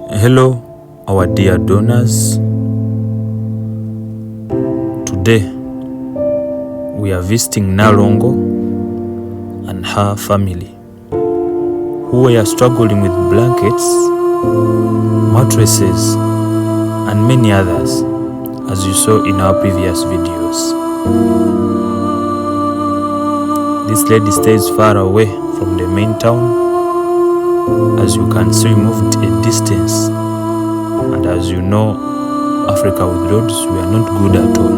Hello, our dear donors. Today, we are visiting Nalongo and her family, who were struggling with blankets, mattresses, and many others, as you saw in our previous videos. This lady stays far away from the main town. As you can see, we moved a distance, and as you know, Africa with roads, we are not good at all,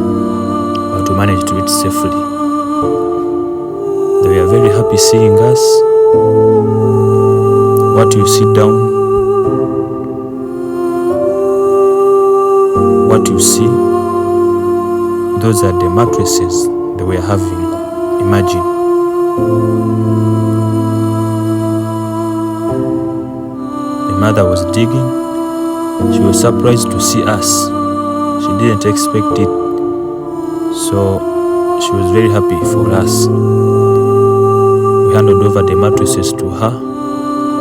but we managed to reach safely. They were very happy seeing us. What you see down, what you see, those are the mattresses they were having. Imagine. The mother was digging. She was surprised to see us. She didn't expect it, so she was very happy for us. We handed over the mattresses to her,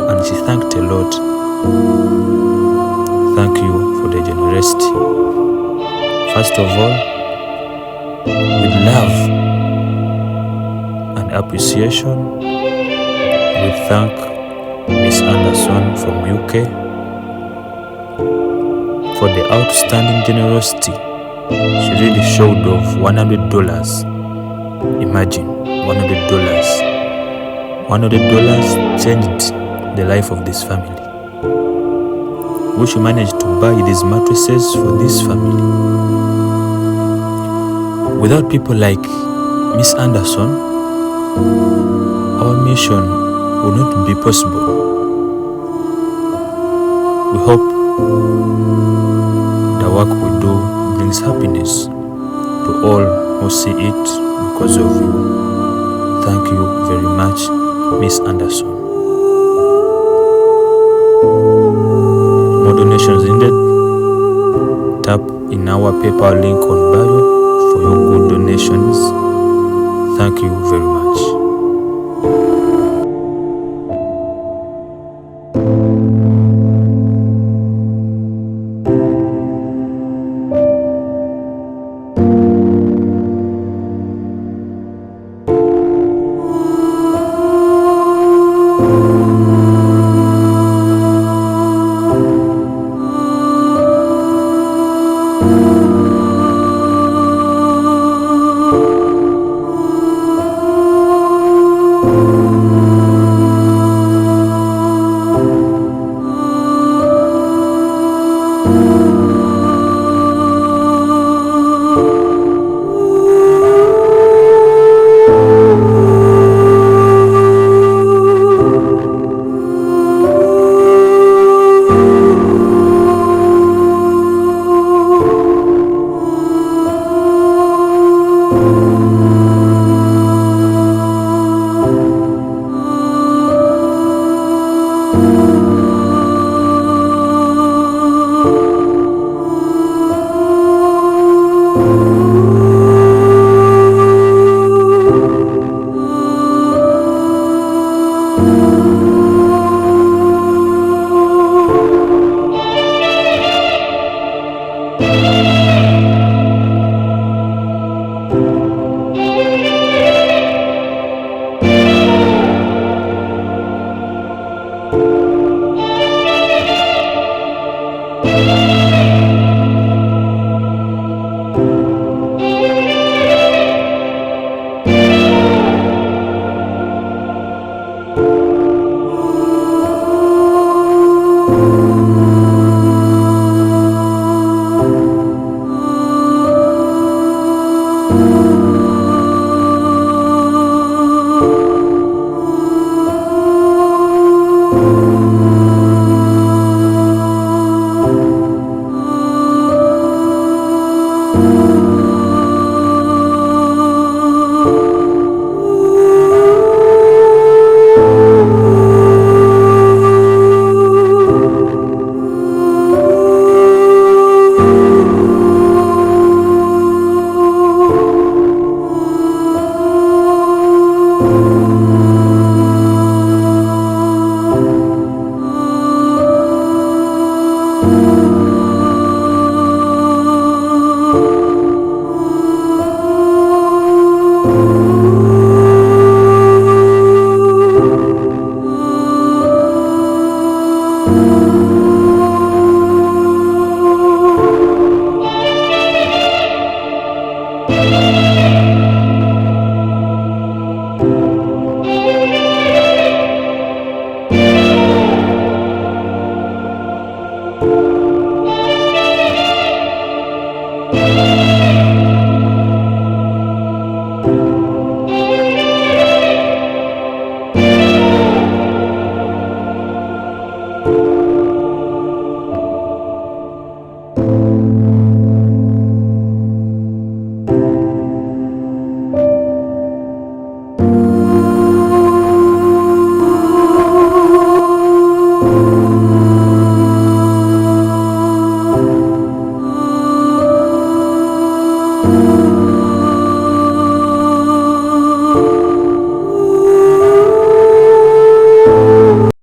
and she thanked a lot. Thank you for the generosity. First of all, with love and appreciation, we thank Miss Anderson from UK for the outstanding generosity she really showed of $100. Imagine, $100. $100 changed the life of this family, which we managed to buy these mattresses for this family. Without people like Miss Anderson, our mission would not be possible. We hope the work we do brings happiness to all who see it because of you. Thank you very much, Miss Anderson. More donations needed? Tap in our PayPal link on bio for your good donations. Thank you very much.